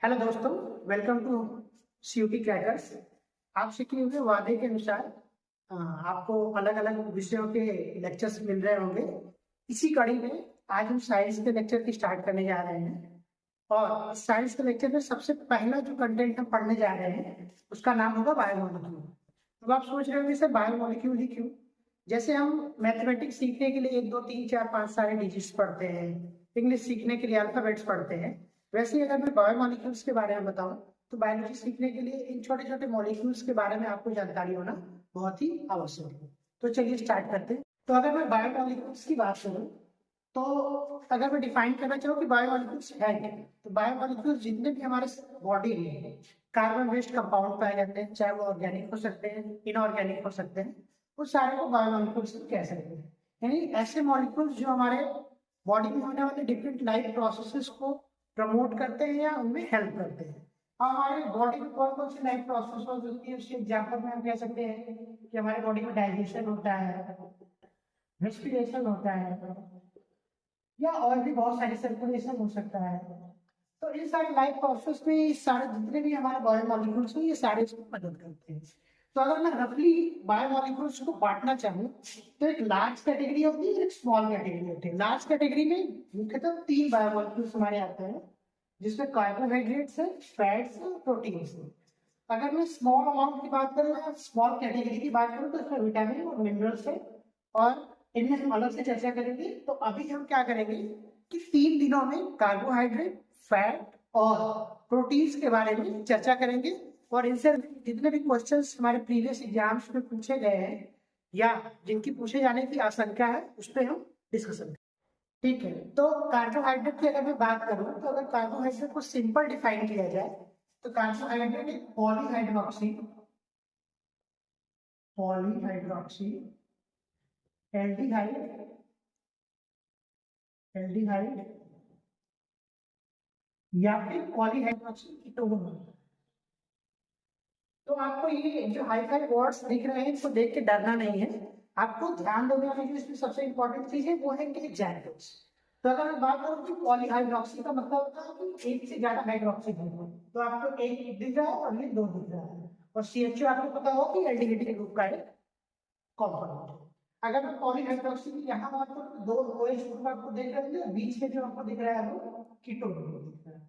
Hello दोस्तों, welcome to CUT crackers. आपसे किए हुए वादे के अनुसार आपको अलग अलग विषयों के लेक्चर्स मिल रहे होंगे। इसी कड़ी में आज हम साइंस के लेक्चर की स्टार्ट करने जा रहे हैं। और साइंस के लेक्चर में सबसे पहला जो कंटेंट हम पढ़ने जा रहे हैं उसका नाम होगा बायोमोलिक्यूल। अब आप सोच रहे होंगे सर बायोमोलिक्यूल ही क्यों? जैसे हम मैथमेटिक्स सीखने के लिए 1 2 3 4 5 सारे डिजिट्स पढ़ते हैं, इंग्लिश सीखने के लिए अल्फाबेट्स पढ़ते हैं, वैसे ही अगर मैं बायोमोलिक्यूल्स के बारे में बताऊं तो बायोलॉजी सीखने के लिए इन छोटे छोटे मॉलिक्यूल्स के बारे में आपको जानकारी होना बहुत ही आवश्यक है। तो चलिए स्टार्ट करते हैं। तो अगर मैं बायोमोलिक्यूल्स की बात करूं तो अगर मैं डिफाइन करना चाहूँ कि बायोमोलिक्यूल्स है क्या, तो बायोमोलिक्यूल्स जितने भी हमारे बॉडी में कार्बन बेस्ड कंपाउंड पाए जाते हैं, चाहे वो ऑर्गेनिक हो सकते हैं, इनऑर्गेनिक हो सकते हैं, उस सारे को बायोमोलिक्यूल्स कह सकते हैं। यानी ऐसे मॉलिक्यूल्स जो हमारे बॉडी में होने वाले डिफरेंट लाइफ प्रोसेसेस को प्रमोट करते हैं या उनमें हेल्प करते हैं। हमारे बॉडी में कौन कौन सी लाइफ प्रोसेस होती है उसके एग्जाम्पल में हम कह सकते हैं कि हमारे बॉडी में डाइजेशन होता है, रेस्पिरेशन होता है, या और भी बहुत सारी सर्कुलेशन हो सकता है। तो इन सारे लाइफ प्रोसेस में ये सारे जितने भी हमारे बायोमोलिक्यूल्स हैं ये सारे इसमें मदद करते हैं। तो अगर मैं रफली बायोमोलिक्यूल्स को बांटना चाहूँ तो एक लार्ज कैटेगरी होती है, एक स्मॉल कैटेगरी होती है। लार्ज कैटेगरी में मुख्यतः 3 बायोमोलिक्यूल्स हमारे आते हैं, जिसमें कार्बोहाइड्रेट्स है, फैट्स है, प्रोटीन्स है। अगर मैं स्मॉल अमाउंट की बात करूँ या स्मॉल कैटेगरी की बात करूँ तो इसमें विटामिन और मिनरल्स है, और इनमें हम अलग से चर्चा करेंगे। तो अभी हम क्या करेंगे कि 3 दिनों में कार्बोहाइड्रेट, फैट और प्रोटीन्स के बारे में चर्चा करेंगे, और इनसे जितने भी क्वेश्चंस हमारे प्रीवियस एग्जाम्स में पूछे गए हैं या जिनकी पूछे जाने की आशंका है उस पर हम डिस्कशन करेंगे। ठीक है, तो कार्बोहाइड्रेट की अगर मैं बात करूं तो अगर कार्बोहाइड्रेट को सिंपल डिफाइन किया जाए तो कार्बोहाइड्रेट एक पॉलीहाइड्रोक्सी एल्डिहाइड एल्डिहाइड या फिर पॉलीहाइड्रोक्सी कीटोन। तो आपको ये जो हाई फाई वर्ड्स दिख रहे हैं इसको देख के डरना नहीं है। आपको ध्यान देने वाली जो इसमें सबसे इंपॉर्टेंट चीज है वो है कि एग्जाम्पल्स। तो अगर मैं बात करूँ कि पॉलीहाइड्रोक्सी का मतलब होता है कि एक से ज्यादा हाइड्रोक्सी ग्रुप, तो आपको एक दिख रहा है और ये 2 दिख रहा है, और CHO आपको पता हो कि एल्डिहाइड ग्रुप का एक कॉम्पोनेंट है। अगर मैं पॉलीहाइड्रोक्सी की यहाँ बात करूँ तो 2 OH ग्रुप आपको दिख रहे हैं, बीच में जो आपको दिख रहा है वो कीटोन ग्रुप दिख रहा है।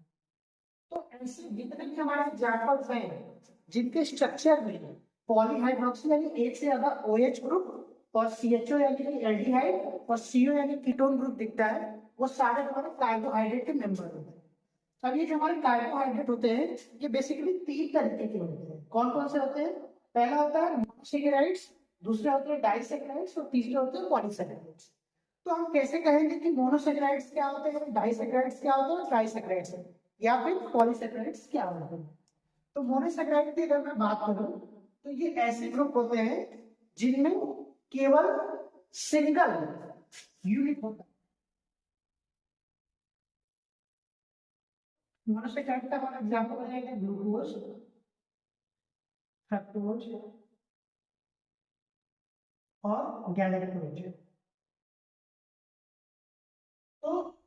तो ऐसे जितने भी हमारे एग्जाम्पल्स हैं जिनके स्ट्रक्चर में पॉलीहाइड्रोक्सी यानी एक से ज्यादा OH ग्रुप और CHO यानी कि एल्डिहाइड और CO यानी कीटोन ग्रुप दिखता है, वो सारे हमारे कार्बोहाइड्रेट के मेंबर होते हैं। अब ये जो हमारे कार्बोहाइड्रेट होते हैं ये बेसिकली 3 तरीके के होते हैं। कौन कौन से होते हैं? पहला होता है मोनोसैकेराइड्स, दूसरे होते हैं डाइसैकेराइड्स और तीसरे होते हैं पॉलीसैकेराइड्स। तो हम कैसे कहेंगे कि मोनोसैकेराइड्स क्या होते हैं, डाइसैकेराइड्स क्या होते हैं, ट्राइसैकेराइड्स या फिर पॉलीसैकेराइड्स क्या होते हैं? तो मोनोसैकेराइड की अगर मैं बात करूं तो ये ऐसे ग्रुप होते हैं जिनमें केवल सिंगल यूनिट होता है। मोनोसैकेराइड का हमारा एग्जांपल हो जाएगा ग्लूकोज, फ्रक्टोज और गैलेक्टोज। तो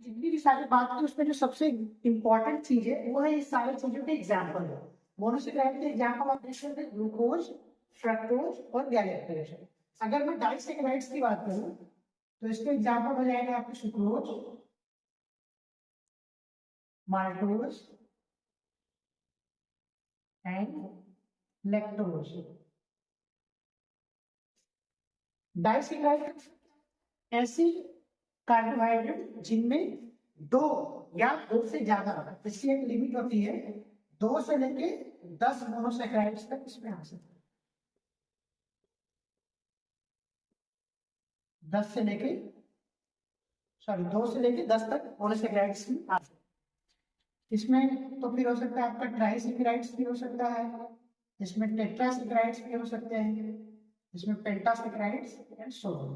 जितनी भी सारी बात की उसमें जो सबसे इंपॉर्टेंट चीज है वो है ये सारी चीजों के एग्जाम्पल है। मोनोसैकेराइड के एग्जाम्पल आप देख सकते हैं ग्लूकोज, फ्रक्टोज और गैलेक्टोज। अगर मैं डाइसैकेराइड्स की बात करूं तो इसके एग्जाम्पल हो जाएगा आपके sucrose, maltose and lactose. Disaccharide ऐसी कार्बोहाइड्रेट जिनमें 2 या 2 से ज्यादा, इसकी एक लिमिट होती है, 2 से लेके 10 मोनोसैकेराइड्स तक इसमें आ सकते हैं। 10 से लेके 2 से लेके 10 तक मोनोसैकेराइड्स में आ सकते हैं। इसमें तो फिर हो सकता है आपका ट्राइसैकेराइड्स भी हो सकता है, इसमें टेट्रासैकेराइड्स भी हो सकते हैं, इसमें पेंटासैकेराइड्स एंड सो ऑन।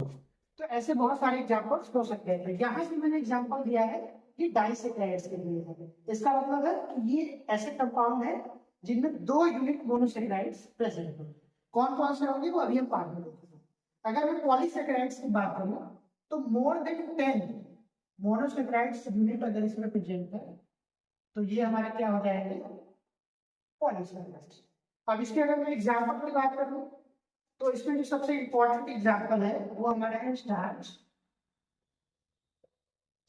तो ऐसे बहुत सारे एग्जांपल्स हो सकते हैं। यहाँ भी मैंने एग्जांपल दिया है कि डाइसैकेराइड्स के लिए है। इसका मतलब है कि ये ऐसे कंपाउंड है जिनमें 2 यूनिट मोनोसैकेराइड्स प्रेजेंट होंगे। कौन कौन से होंगे वो अभी हम बाद में देखेंगे। अगर मैं पॉलीसैकेराइड्स की बात करूँ तो मोर देन 10 मोनोसैकेराइड्स यूनिट अगर इसमें प्रेजेंट है तो ये हमारे क्या हो जाएंगे, पॉलीसेकेराइड्स। अब इसके अगर मैं एग्जाम्पल की बात करूं तो इसमें जो सबसे इंपॉर्टेंट एग्जाम्पल है वो हमारा है स्टार्च,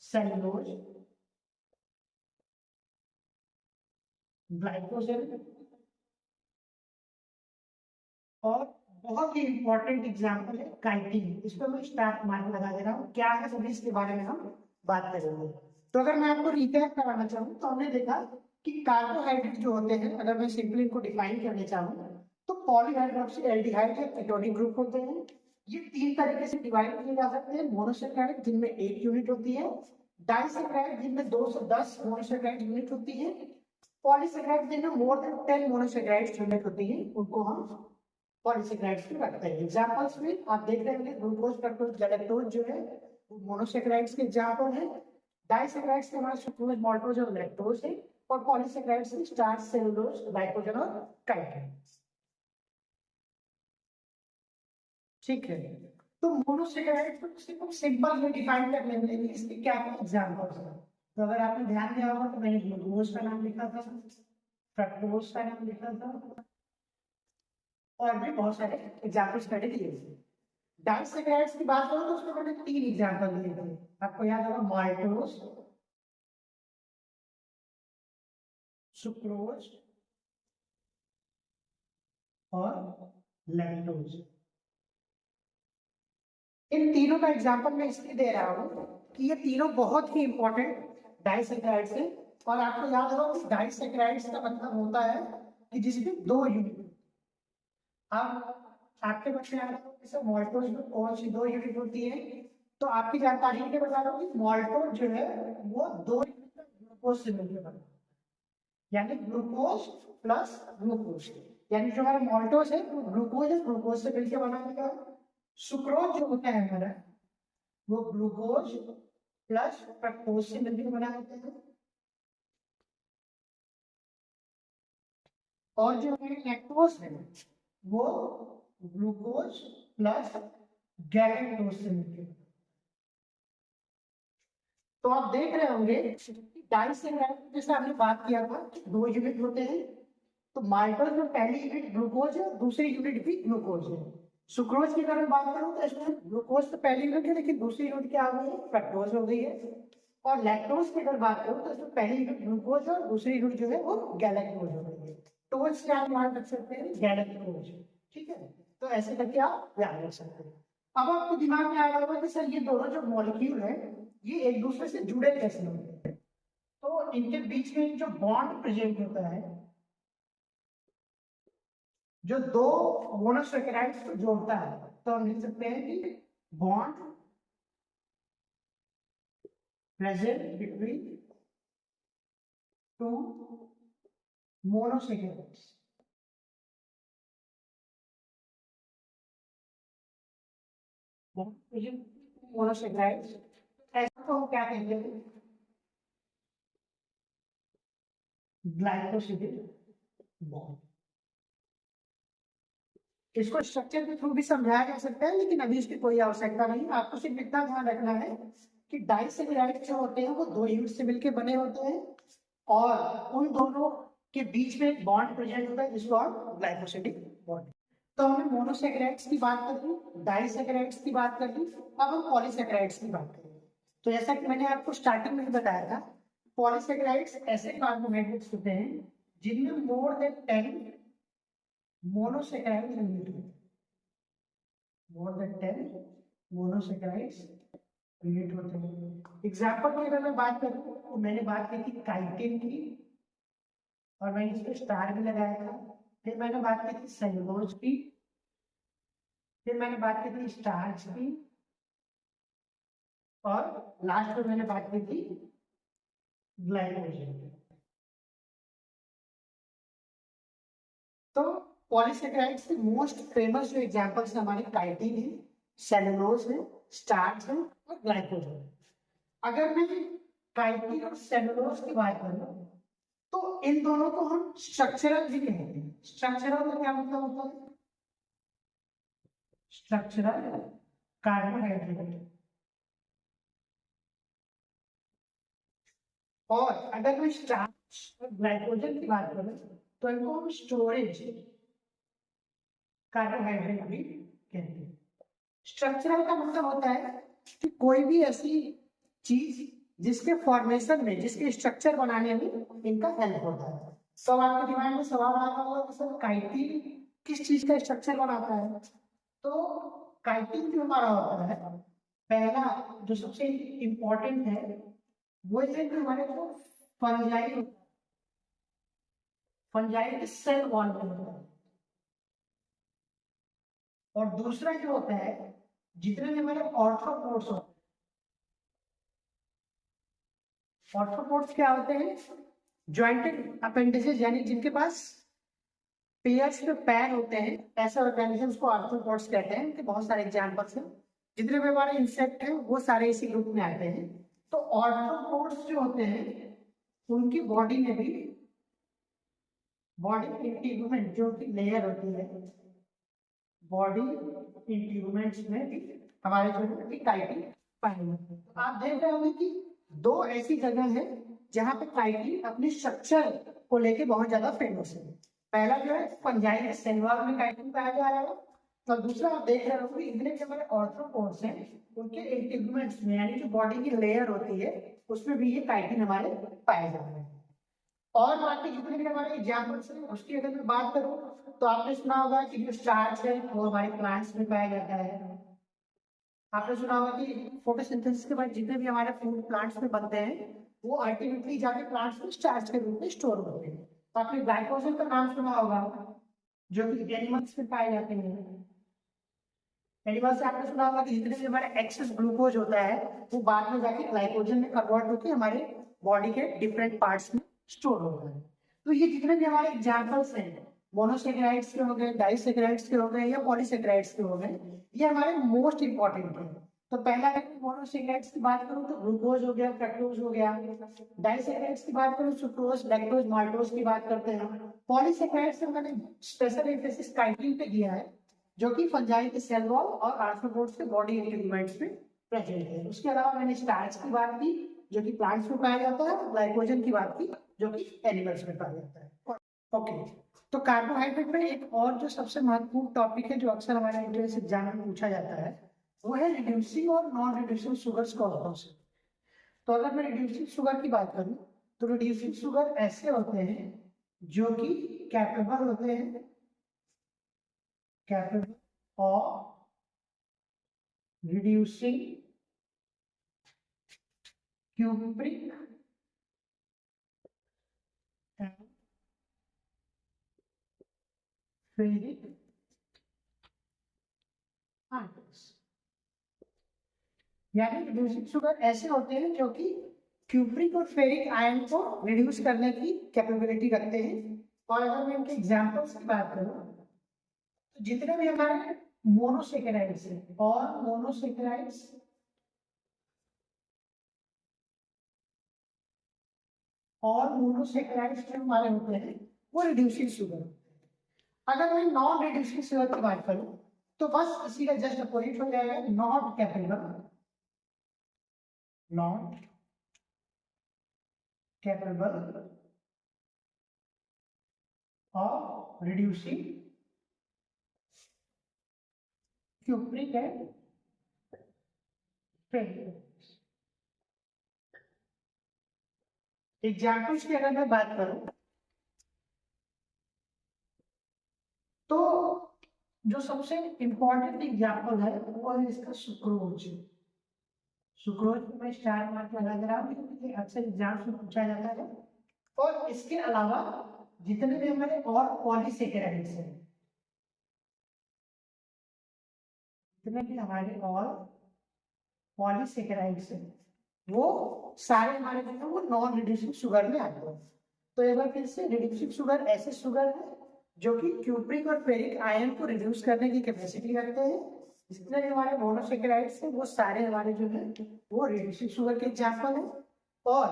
सेलुलोज, ग्लाइकोजन, और बहुत ही इंपॉर्टेंट एग्जाम्पल है काइटिन। इस पर मैं स्टार्ट मार्क लगा दे रहा हूँ, क्या है सभी इसके बारे में हम बात करेंगे। तो अगर मैं आपको रिकैप कराना चाहूँ तो हमने देखा कि कार्बोहाइड्रेट जो होते हैं, अगर मैं सिंपली इनको डिफाइन करना चाहूँ तो पॉलीहाइड्रोक्सी एल्डिहाइड या केटोनिक ग्रुप होते हैं। ये तीन तरीके से डिवाइड किए जा सकते हैं, मोनोसेकेराइड जिनमें एक यूनिट होती है, डाइसेकेराइड जिनमें 2 से 10 मोनोसेकेराइड यूनिट होती है, पॉलीसेकेराइड जिनमें मोर देन 10 मोनोसेकेराइड यूनिट होती है, उनको हम पॉलीसेकेराइड्स की बात करेंगे। एग्जांपल्स में आप देख रहे होंगे ग्लूकोज, फ्रक्टोज, गैलेक्टोज जो है वो मोनोसेकेराइड्स के एग्जांपल है। डाइसेकेराइड्स के हमारे सुक्रोज, माल्टोज और लैक्टोज है, और पॉलीसेकेराइड्स में स्टार्च, सेलुलोज, ग्लाइकोजन और काइटिन। ठीक है, तो मोनोसेकेराइड को सिंपल में डिफाइन कर लेंगे कि इसके क्या क्या एग्जांपल्स हैं। तो अगर आपने ध्यान दिया होगा तो मैंने ग्लूकोज का नाम लिखा था, फ्रक्टोज का नाम लिखा था, और भी बहुत सारे एग्जांपल्स मैंने दिए थे। डाइसेकेराइड्स की बात करूं तो उसमें मैंने 3 एग्जांपल दिए थे, आपको याद होगा, माल्टोज, सुक्रोज और लैक्टोज। इन तीनों का एग्जांपल मैं इसलिए दे रहा हूं कि ये तीनों बहुत ही इंपॉर्टेंट डाइसेकेराइड्स हैं, और आपको याद होगा कि डाइसेकेराइड्स का मतलब होता है कि जिसमें 2 यूनिट। अब आपके बच्चे आ रहे हो कि सर माल्टोज में कौन सी 2 यूनिट होती है, तो आपकी जानकारी के लिए बता रहा हूँ कि माल्टोज जो है वो 2 यूनिट ग्लूकोज से मिलकर बना, यानी ग्लूकोज प्लस ग्लूकोज, यानी जो हमारा माल्टोज है वो ग्लूकोज है, ग्लूकोज से मिलकर बना होगा। सुक्रोज जो होता है हमारा वो ग्लूकोज प्लस फ्रक्टोज से मिलकर बना होता है, और जो हमारे लैक्टोज है वो ग्लूकोज प्लस गैलेक्टोज से मिलकर। तो आप देख रहे होंगे डाइसेकेराइड जैसे हमने बात किया था 2 यूनिट होते हैं, तो माल्टोज में पहली यूनिट ग्लूकोज है, दूसरी यूनिट भी ग्लूकोज है। सुक्रोज की अगर मैं बात करूं तो इसमें ग्लूकोज तो पहली यूनिट है, लेकिन दूसरी यूनिट क्या हो गई है, फ्रक्टोज हो गई है। और लैक्टोज की अगर बात करूं तो इसमें पहली यूनिट ग्लूकोज है और दूसरी यूनिट जो है वो गैलेक्टोज हो गई है। टोज क्या आप मान रख सकते हैं, गैलेक्टोज। ठीक है, तो ऐसे करके आप याद रख सकते हैं। अब आपको दिमाग में आया होगा कि सर ये दोनों जो मॉलिक्यूल है ये एक दूसरे से जुड़े कैसे होंगे, तो इनके बीच में जो बॉन्ड प्रेजेंट होता है, जो 2 मोनोसेकेराइड्स को जोड़ता है, तो हम लिख सकते हैं कि bond present between 2 monosaccharides. Monosaccharides ऐसा तो हम क्या कहते हैं, ग्लाइकोसिडिक बॉन्ड। इसको स्ट्रक्चर के थ्रू भी समझाया जा सकता है, लेकिन अभी इसकी कोई आवश्यकता नहीं। आपको सिर्फ इतना ध्यान रखना है कि डाइसेकेराइड जो होते हैं वो 2 यूनिट से मिलकर बने होते हैं, और उन दोनों के बीच में एक बॉन्ड प्रेजेंट होता है जिसको हम ग्लाइकोसिडिक बॉन्ड। तो हमने मोनोसेकेराइड्स की बात कर ली, डाइसेकेराइड्स की बात कर ली, अब हम पॉलीसेकेराइड्स की बात करेंगे। तो जैसा कि मैंने आपको स्टार्टिंग में बताया था, पॉलीसेकेराइड्स ऐसे कार्बोहाइड्रेट्स होते हैं जिनमें मोर देन 10 मोनोसेकेराइड यूनिट होते हैं, मोर देन 10 मोनोसेकेराइड्स यूनिट होते हैं। एग्जाम्पल की अगर मैं बात करूं तो मैंने बात की थी काइटिन की, और मैंने इस पर स्टार भी लगाया था। फिर मैंने बात की थी सेलुलोज की, फिर मैंने बात की थी स्टार्च की, और लास्ट में मैंने बात की थी ग्लाइकोजन की। तो पॉलीसेकेराइड्स के मोस्ट फेमस जो एग्जांपल्स हैं हमारे काइटिन है, सेलुलोज है, स्टार्च है और ग्लाइकोजन है। अगर मैं काइटिन और सेलुलोज की बात करूं तो इन दोनों को हम स्ट्रक्चरल भी कहते हैं। स्ट्रक्चरल का क्या मतलब होता है, स्ट्रक्चरल कार्बोहाइड्रेट। और अगर मैं स्टार्च और ग्लाइकोजन की बात करूं तो इनको हम स्टोरेज कार्बोहाइड्रेट भी कहते हैं। स्ट्रक्चरल का मतलब होता है कि कोई भी ऐसी चीज जिसके फॉर्मेशन में, जिसके स्ट्रक्चर बनाने में इनका हेल्प होता है। तो आपके दिमाग में सवाल आ रहा होगा कि सर काइटिन किस चीज का स्ट्रक्चर बनाता है? तो काइटिन जो हमारा होता है, पहला जो सबसे इम्पोर्टेंट है वो है कि हमारे जो फंजाई फंजाई सेल वॉल में होता है। और दूसरा जो होता है, जितने भी हमारे ऑर्थ्रोपोड्स होते हैं, ऑर्थ्रोपोड्स क्या होते हैं? ज्वाइंटेड अपेंडिसेस, यानी जिनके पास पेयर्स में पैर होते हैं, ऐसे ऑर्गेनिजम्स को आर्थ्रोपोड्स कहते हैं। इनके बहुत सारे एग्जांपल्स हैं। जितने भी हमारे इंसेक्ट हैं वो सारे इसी ग्रुप में आते हैं। तो आर्थ्रोपोड्स जो होते हैं उनकी बॉडी में भी बॉडी इंटीग्यूमेंट जो कि लेयर होती है, बॉडी इंटीग्यूमेंट्स में भी हमारे जो है काइटिन पाए जाते हैं। तो आप देख रहे होंगे कि दो ऐसी जगह है जहाँ पे काइटिन अपने स्ट्रक्चर को लेके बहुत ज्यादा फेमस है। पहला जो है फंजाई सेल वॉल में काइटिन पाया जा रहा है, और दूसरा आप देख रहे होंगे इतने जो हमारे ऑर्थ्रोपोड्स हैं उनके इंटीग्यूमेंट्स में, यानी जो बॉडी की लेयर होती है उसमें भी ये काइटिन हमारे पाए जा रहे हैं। और बाकी जितने भी हमारे एग्जाम्पल्स हैं उसकी अगर मैं बात करूं तो आपने सुना होगा कि जो स्टार्च है वो हमारे प्लांट्स में पाया जाता है। आपने सुना होगा कि फोटोसिंथेसिस के बाद जितने भी हमारे फूड प्लांट्स में बनते हैं वो अल्टीमेटली जाके प्लांट्स में स्टार्च के रूप में स्टोर होते हैं। तो आपने ग्लाइकोजन का नाम सुना होगा, जो कि एनिमल्स में पाए जाते हैं। एनिमल्स से आपने सुना होगा कि जितने भी हमारे एक्सेस ग्लूकोज होता है वो बाद में जाके ग्लाइकोजन में कन्वर्ट होकर हमारे बॉडी के डिफरेंट पार्ट्स में स्टोर होता है। तो ये जितने भी हमारे एग्जाम्पल्स हैं, मोनोसेकेराइड्स के हो गए, डाइसेकेराइड्स के हो गए या पॉलीसेकेराइड्स के हो गए, ये हमारे मोस्ट इंपॉर्टेंट है। तो पहला अगर मोनोसेकेराइड्स की बात करूं तो ग्लूकोज हो गया, फ्रक्टोज हो गया। डाइसेकेराइड्स की बात करूं सुक्रोज, लैक्टोज, माल्टोज की बात करते हैं। पॉलीसेकेराइड्स में मैंने स्पेशल एम्फेसिस काइटिन पे दिया है, जो कि फंजाई के सेल वॉल और आर्थ्रोपोड्स के बॉडी इंटीग्यूमेंट्स में प्रेजेंट है। उसके अलावा मैंने स्टार्च की बात की जो कि प्लांट्स में पाया जाता है, ग्लाइकोजन की बात की जो कि एनिमल्स में पाया जाता है। ओके, तो कार्बोहाइड्रेट में एक और जो सबसे महत्वपूर्ण टॉपिक है जो अक्सर हमारे एंट्रेंस एग्जाम में पूछा जाता है वो है रिड्यूसिंग और नॉन रिड्यूसिंग शुगर्स कौन से। तो अगर मैं रिड्यूसिंग शुगर की बात करूं तो रिड्यूसिंग शुगर ऐसे होते हैं जो कि कैपेबल होते हैं, capable of reducing cupric and ferric ions. यानी रिड्यूसिंग शुगर ऐसे होते हैं जो कि क्यूप्रिक और फेरिक आयन को रिड्यूस करने की कैपेबिलिटी रखते हैं। और अगर मैं इनके एग्जांपल्स की बात करूं तो जितने भी हमारे मोनोसेकेराइड्स हैं और मोनोसेकेराइड्स जो हमारे होते हैं वो रिड्यूसिंग शुगर। अगर मैं नॉन रिड्यूसिंग शुगर की बात करूं तो बस इसी का जस्ट अपोजिट हो जाएगा, not capable, not capable of reducing cupric and ferric. Examples की अगर मैं बात करूं तो जो सबसे इंपॉर्टेंट एग्जाम्पल है वो है इसका सुक्रोज। सुक्रोज को मैं स्टार मार्क लगा दे रहा हूँ क्योंकि अक्सर एग्जाम्स में पूछा जाता है। और इसके अलावा जितने भी हमारे और पॉलीसेकेराइड्स हैं, जितने भी हमारे और पॉलीसेकेराइड्स हैं वो सारे हमारे जो है वो नॉन रिड्यूसिंग शुगर में आते हैं। तो एक बार फिर से, रिड्यूसिंग शुगर ऐसे शुगर है जो कि क्यूप्रिक और फेरिक आयन को रिड्यूस करने की कैपेसिटी रखते हैं। जितने भी हमारे मोनोसेकेराइड्स हैं वो सारे हमारे जो है वो रिड्यूसिंग शुगर के एग्जाम्पल है। और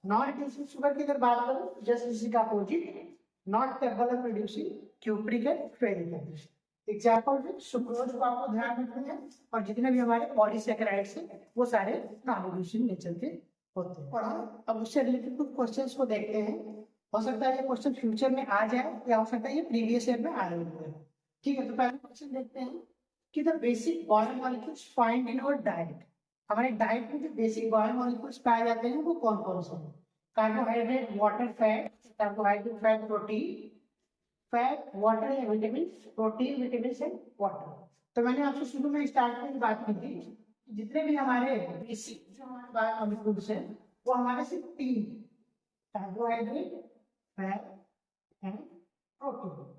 नॉन रिड्यूसिंग शुगर की अगर बात करूं जस्ट इसी का opposite, not capable of reducing cupric and ferric. Example में सुक्रोज को आपको ध्यान रखना है, और जितने भी हमारे पॉलीसेकेराइड्स हैं वो सारे नॉन रिड्यूसिंग नेचर के होते हैं। और हम अब उससे रिलेटेड कुछ क्वेश्चंस को देखते हैं। हो सकता है ये क्वेश्चन फ्यूचर में आ जाए या हो सकता है ये प्रीवियस ईयर में आए हुए हैं। ठीक है, तो पहले क्वेश्चन देखते हैं कि the basic biomolecules find in our diet. हमारे डाइट में जो बेसिक बायोमोलिक्यूल्स पाए जाते हैं वो कौन कौन से हैं? Carbohydrate, water, fat, carbohydrate, fat, protein, fat, water या vitamin, protein, vitamin and water. तो मैंने आपसे शुरू में स्टार्ट में बात की थी, जितने भी हमारे बेसिक जो हमारे बायोमोलिक्यूल्स हैं वो हमारे सिर्फ तीन, कार्बोहाइड्रेट, फैट एंड प्रोटीन।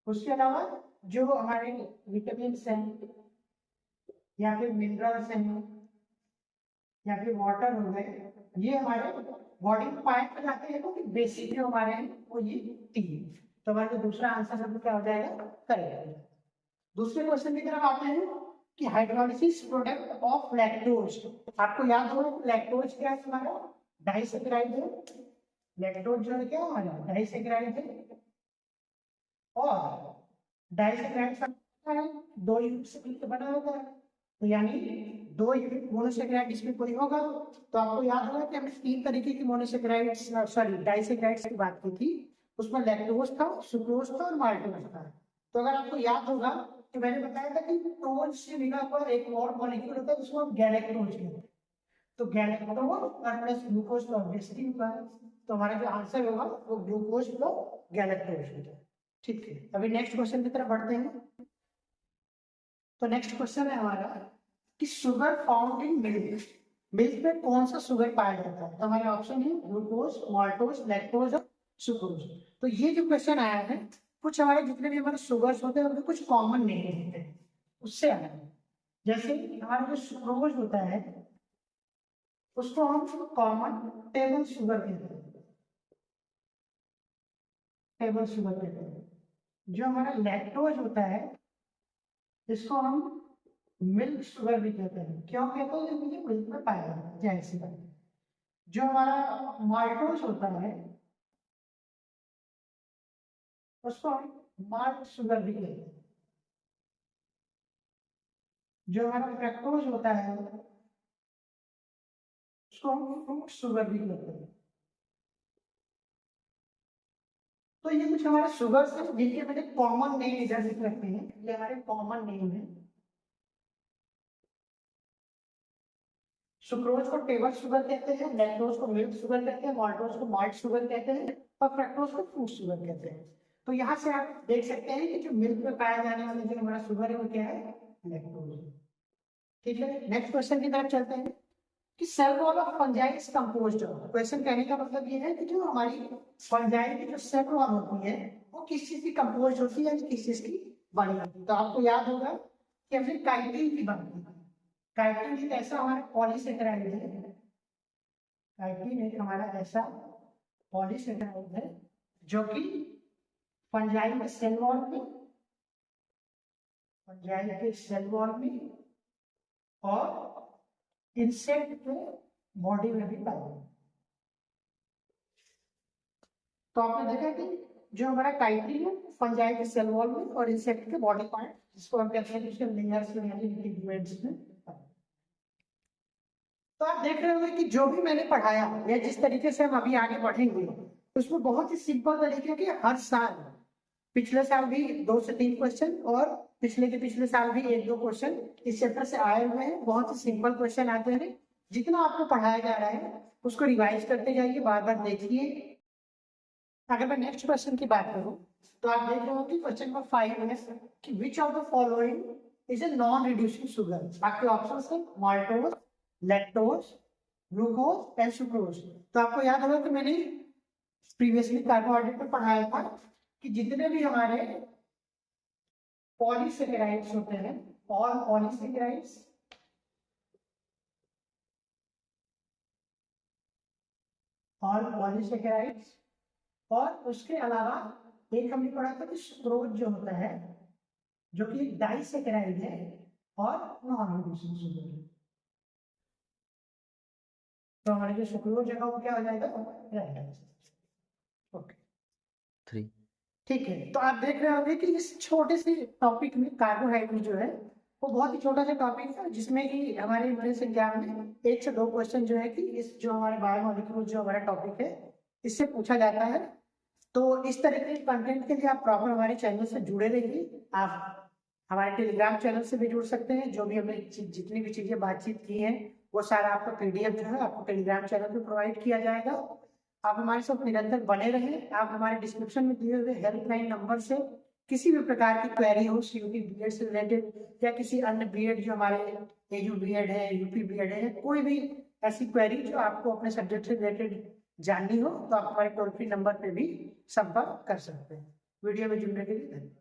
उसके अलावा जो हमारे विटामिन हैं या फिर मिनरल्स हैं या फिर वाटर हो गए, ये हमारे बॉडी में पाए जाते हैं। तो बेसिक जो हमारे हैं वो ये तीन। तो हमारा जो दूसरा आंसर है क्या हो जाएगा? करेक्ट। दूसरे क्वेश्चन की तरफ आते हैं कि हाइड्रोलिसिस प्रोडक्ट ऑफ लैक्टोज। आपको याद होगा लैक्टोज क्या है? हमारा डाइसैकेराइड है। लैक्टोज जो है क्या हमारा डाइसैकेराइड है। और डाइसैकेराइड है दो यूनिट से मिलकर बना होगा, तो यानी दो यूनिट मोनोसैकेराइड इसमें कोई होगा। तो आपको याद होगा कि हमने तीन तरीके की मोनोसैकेराइड्स सॉरी डाइसैकेराइड्स की बात की थी। उसमें लैक्टोज था, सुक्रोज था और माल्टोज था। तो अगर आपको याद होगा तो मैंने बताया था कि टोज से मिला हुआ एक और मॉलिक्यूल होता है जिसको हम गैलेक्टोज कहते हैं। तो गैलेक्टोज और प्लस ग्लूकोज का ऑब्वियसली होगा, तो हमारा जो आंसर होगा वो ग्लूकोज प्लस गैलेक्टोज होगा। ठीक है, अभी नेक्स्ट क्वेश्चन की तरफ बढ़ते हैं। तो नेक्स्ट क्वेश्चन है हमारा कि sugar found in milk. Milk में कौन सा शुगर पाया जाता है? तो हमारे ऑप्शन है ग्लूकोज, माल्टोज, लैक्टोज और सुक्रोज। तो ये जो क्वेश्चन आया है, कुछ हमारे जितने भी हमारे शुगर्स होते हैं उनमें कुछ कॉमन नहीं होते हैं, उससे आया है। जैसे हमारा जो सुक्रोज होता है उसको हम कॉमन टेबल शुगर कहते हैं। टेबल शुगर कहते हैं। जो हमारा लैक्टोज होता है इसको हम मिल्क शुगर भी कहते हैं। क्यों कहते हैं? क्योंकि ये मिल्क में पाया जाता है, जाहिर सी बात है। जो हमारा माल्टोज होता है उसको हम माल्ट शुगर भी कहते हैं। जो हमारा फ्रक्टोज होता है उसको हम फ्रूट शुगर भी कहते हैं। तो ये कुछ हमारे शुगर्स हैं जिनके मैंने कॉमन नेम इधर लिख रखे हैं, ये हमारे कॉमन नेम है। सुक्रोज को टेबल शुगर कहते हैं, लैक्टोज को मिल्क शुगर कहते हैं, माल्टोज को माल्ट शुगर कहते हैं और फ्रक्टोज को फ्रूट शुगर कहते हैं। तो यहाँ से आप देख सकते हैं कि जो मिल्क में पाया जाने वाला जो हमारा शुगर है वो क्या है? लैक्टोज। ठीक है, नेक्स्ट क्वेश्चन की तरफ चलते हैं कि cell wall of fungi is composed of. Question कहने का मतलब ये है कि जो हमारी फंजाई की जो सेल वॉल होती है वो किस चीज की कंपोज होती है, किस चीज की बनी होती है। तो आपको याद होगा कि हमने काइटिन की बात की। काइटिन एक ऐसा हमारा पॉलीसेकेराइड है। काइटिन एक हमारा ऐसा पॉलीसेकेराइड है जो कि फंजाई के सेल वॉल में, फंजाई के सेल वॉल में और इंसेक्ट के बॉडी में भी पाया जाता है। तो आपने देखा कि जो हमारा काइटिन है फंजाई के सेल वॉल में और इंसेक्ट के बॉडी पार्ट जिसको हम कहते हैं उसके लेयर्स में यानी लिगमेंट्स में। तो आप देख रहे होंगे कि जो भी मैंने पढ़ाया या जिस तरीके से हम अभी आगे बढ़ेंगे उसमें बहुत ही सिंपल तरीके के हर साल, पिछले साल भी 2 से 3 क्वेश्चन और पिछले के पिछले साल भी 1-2 क्वेश्चन इस चैप्टर से आए हुए हैं। बहुत ही सिंपल क्वेश्चन आते हैं। जितना आपको पढ़ाया जा रहा है उसको रिवाइज करते जाइए, बार बार देखिए। अगर मैं नेक्स्ट क्वेश्चन की बात करूं तो आप देख रहे हो कि क्वेश्चन नंबर 5 है कि which of the following is a non reducing sugar. आपके ऑप्शंस है maltose, lactose, glucose and sucrose. तो आपको याद होगा कि मैंने प्रीवियसली कार्बोहाइड्रेट में पढ़ाया था कि जितने भी हमारे पॉलीसेकेराइड्स होते हैं, ऑल पॉलीसेकेराइड्स और उसके अलावा एक हमने पढ़ा था कि सुक्रोज जो होता है जो कि एक डाइसेकेराइड है और नॉन रिड्यूसिंग शुगर है। तो हमारे जो सुक्रोज जगह वो क्या हो जाएगा? ओके 3। ठीक है, तो आप देख रहे होंगे कि इस छोटे से टॉपिक में कार्बोहाइड्रेट जो है वो बहुत ही छोटा सा टॉपिक है जिसमें कि हमारे एंट्रेंस एग्जाम में 1 से 2 क्वेश्चन जो है कि इस जो हमारे बायोमोलिक्यूल जो हमारा टॉपिक है इससे पूछा जाता है। तो इस तरीके के कंटेंट के लिए आप प्रॉपर हमारे चैनल से जुड़े रहिए। आप हमारे टेलीग्राम चैनल से भी जुड़ सकते हैं। जो भी हमने जितनी भी चीज़ें बातचीत की हैं वो सारा आपका PDF जो है आपको टेलीग्राम चैनल पे प्रोवाइड किया जाएगा। आप हमारे साथ निरंतर बने रहें। आप हमारे डिस्क्रिप्शन में दिए हुए हेल्पलाइन नंबर से किसी भी प्रकार की क्वेरी हो CUT BEd से रिलेटेड या किसी अन्य BEd जो हमारे AU BEd है, UP BEd है, कोई भी ऐसी क्वेरी जो आपको अपने सब्जेक्ट से रिलेटेड जाननी हो तो आप हमारे टोल फ्री नंबर पे भी संपर्क कर सकते हैं। वीडियो में जुड़ने के लिए धन्यवाद।